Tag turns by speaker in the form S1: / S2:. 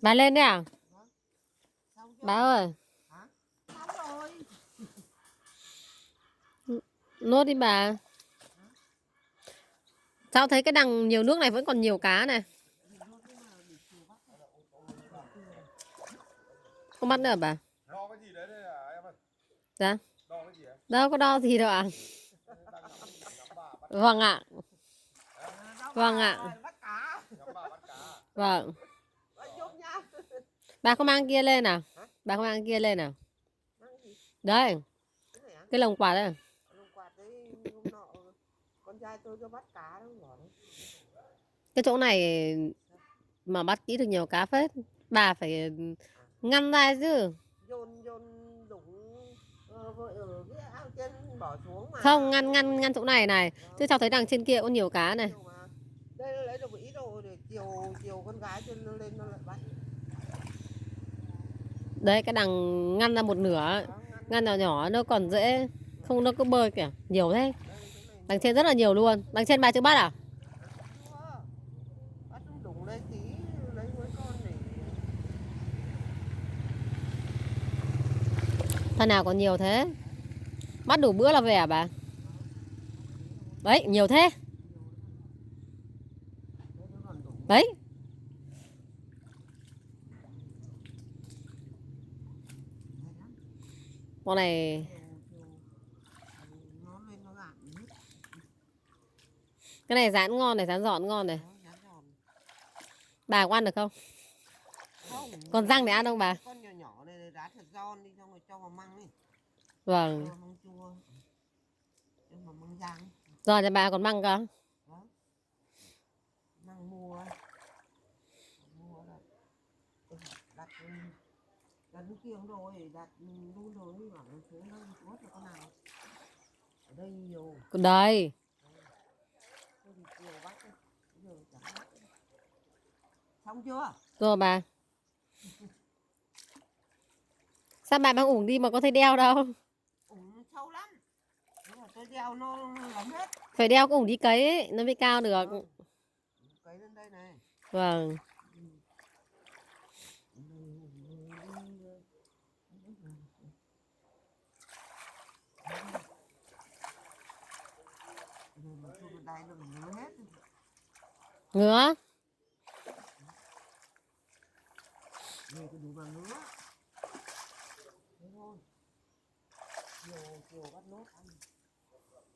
S1: Bà lên đấy à?
S2: Vâng. Xong chưa?
S1: Bà ơi,
S2: Hả? Xong rồi.
S1: nuốt đi bà.
S2: Hả?
S1: Sao thấy cái đằng nhiều nước này vẫn còn nhiều cá này.
S2: Thì luôn nhưng mà buổi chiều bắt thôi.
S1: Không bắt nữa à bà?
S3: Đo cái gì đấy đây à em ơi?
S1: Dạ.
S3: Đo cái gì ấy?
S1: Đâu có đo gì đâu ạ.
S3: Đang ngắm bà bắt cá.
S1: Vâng ạ.
S2: Đâu
S1: Vâng
S2: bà
S1: ạ.
S2: bắt cá.
S3: Ngắm bà bắt cá.
S1: Vâng.
S2: Bà giúp nha.
S1: Bà không mang kia lên à?
S2: Hả?
S1: Bà không mang kia lên à?
S2: Mang gì?
S1: Đấy,
S2: Cái này á?
S1: cái lồng quạt đây.
S2: Lồng quạt đấy hôm nọ con trai tôi cho bắt cá đâu bỏ đấy.
S1: Cái chỗ này mà bắt kỹ được nhiều cá phết. Bà phải ngăn ra chứ.
S2: Dồn đúng vội ở cái ao trên bỏ xuống mà.
S1: Không, ngăn chỗ này này. Chứ cháu thấy đằng trên kia có nhiều cá này.
S2: Nhiều mà. Đây nó lấy được một ít rồi để chiều con gái trên nó lên nó lại bắt.
S1: Đấy, cái đằng ngăn ra một nửa. Ngăn nhỏ nhỏ nó còn dễ. Không nó cứ bơi kìa. Nhiều thế.
S2: Đây, chỗ này
S1: Đằng trên rất là nhiều luôn. Đằng trên bà chưa bắt à?
S2: chưa. Bắt đúng lấy tí lấy mấy con để
S1: Thằng nào còn nhiều thế? Bắt đủ bữa là về à bà? Đấy, nhiều thế.
S2: nó còn đủ.
S1: Đấy. Con này
S2: Nó lên nó gạn hết.
S1: cái này rán ngon này, rán giòn ngon này.
S2: Nó rán giòn.
S1: Bà có ăn được không?
S2: Không.
S1: Còn răng để ăn không bà?
S2: Con nhỏ nhỏ này rán thật giòn đi xong rồi cho vào măng đi.
S1: Vâng.
S2: Cho măng chua. Cho vào măng rang.
S1: Rồi nhà bà còn măng cơ?
S2: Đó. Măng mua. Mua đặt. Đặt nước kiêng rồi, đặt luôn rồi bảo nó xuống đây tuốt là con nào. Ở đây nhiều.
S1: Còn đây.
S2: Thôi thì chiều bắt đi. Bây giờ chẳng bắt. Xong chưa?
S1: Rồi bà. Sao bà mang ủng đi mà có thấy đeo đâu?
S2: Ủng sâu lắm. Nhưng mà tôi đeo nó lắm hết.
S1: Phải đeo cái ủng đi cấy ấy, nó mới cao được.
S2: Cấy lên đây này.
S1: Vâng.
S2: Đây nó ngứa hết.
S1: Ngứa.
S2: Nhiều cái đủ mà ngứa. Thế thôi. Chiều bắt nốt ăn.